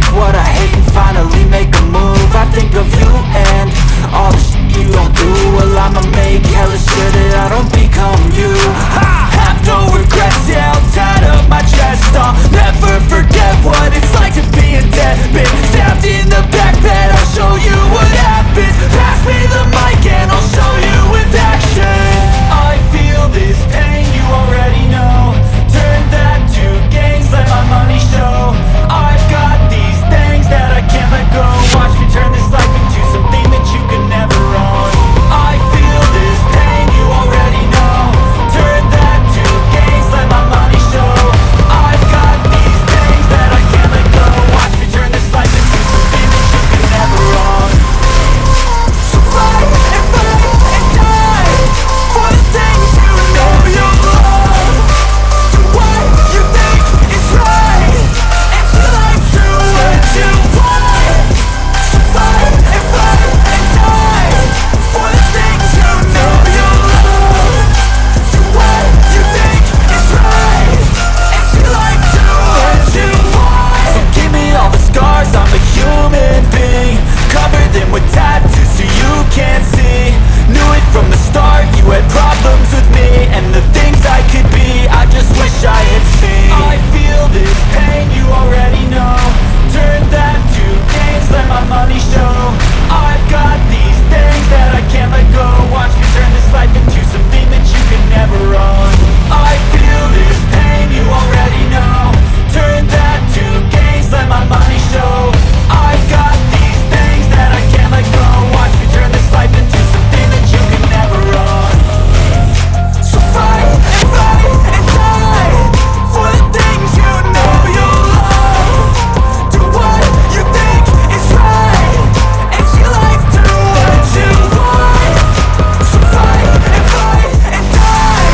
take what I hate and finally make a move. I think of you and all the shit you don't do. Well, I'ma make hella sure that I don't become you. I have no regrets, yeah, I'll tie up my chest. I'll never forget what it's like to be in debt. Been stabbed in the back bed, I'll show you what happens. Pass me the mic and I'll show you with action. I feel this pain, you already know. Turn that to gains, let my money show. I've got these things that I can't let go. Watch me turn this life into something that you can never own. I feel this pain, you already know. Turn that to gains, let my money show. I've got these things that I can't let go. Watch me turn this life into something that you can never own. So fight and die for the things you know you love. Do what you think is right, and to life do what you want. So fight and die for the things you know you love. Do what you think is right, and to life do what you want. So give me all the scars, I'm a human being. Cover them with tattoos so you can't see. Knew it from the start, you had problems with me and the things I could be, I just wish I had seen. I feel this pain, you already know. Turn that to gains, let my money show. I've got these things that I can't let go. Watch me turn this life into something that you can never own. I feel this pain, you already know. Turn that to gains, let my money show. I've got these things that I can't let go. Watch me turn this life into something that you can never own. So fight and die for the things you know you love. Do what you think is right, and see life do what you want. So fight and die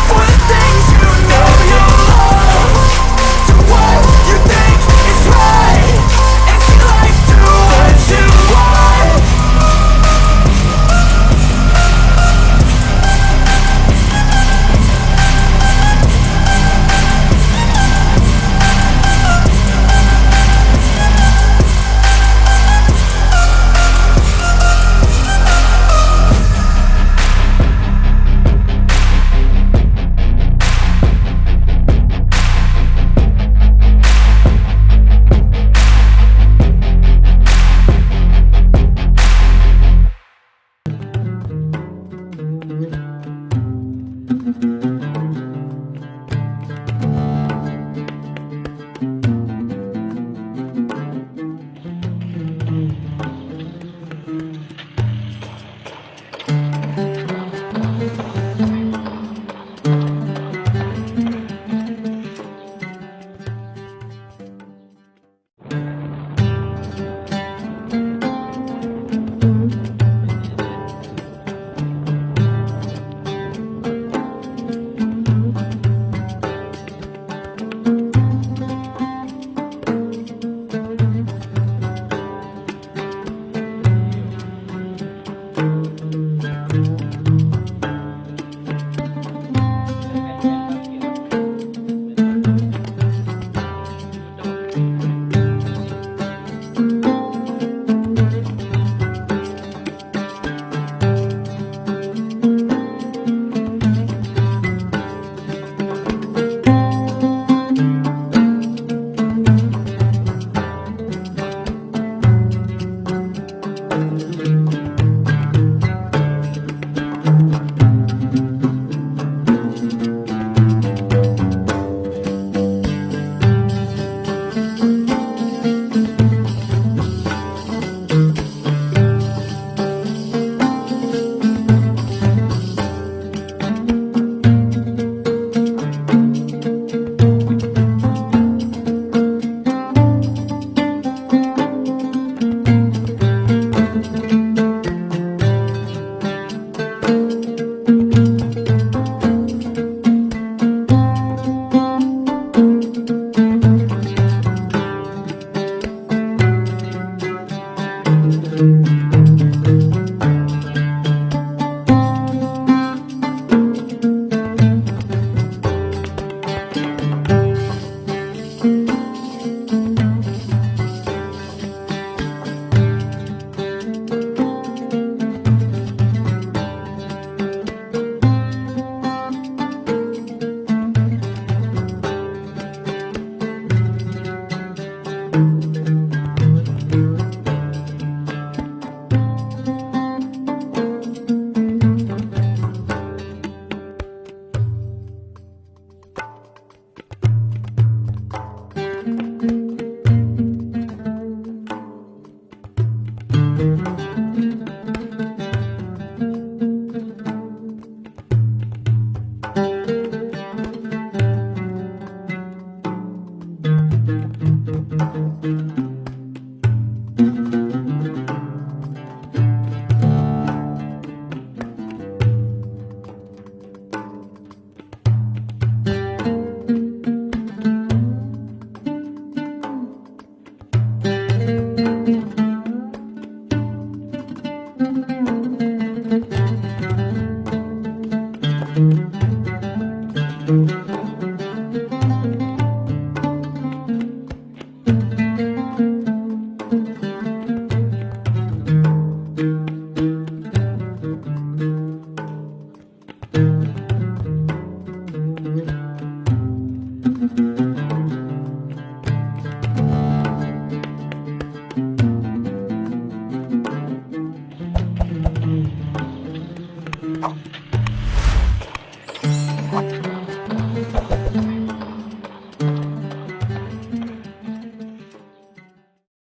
for the things you know you love. Do what you think is right, and see life do what you want.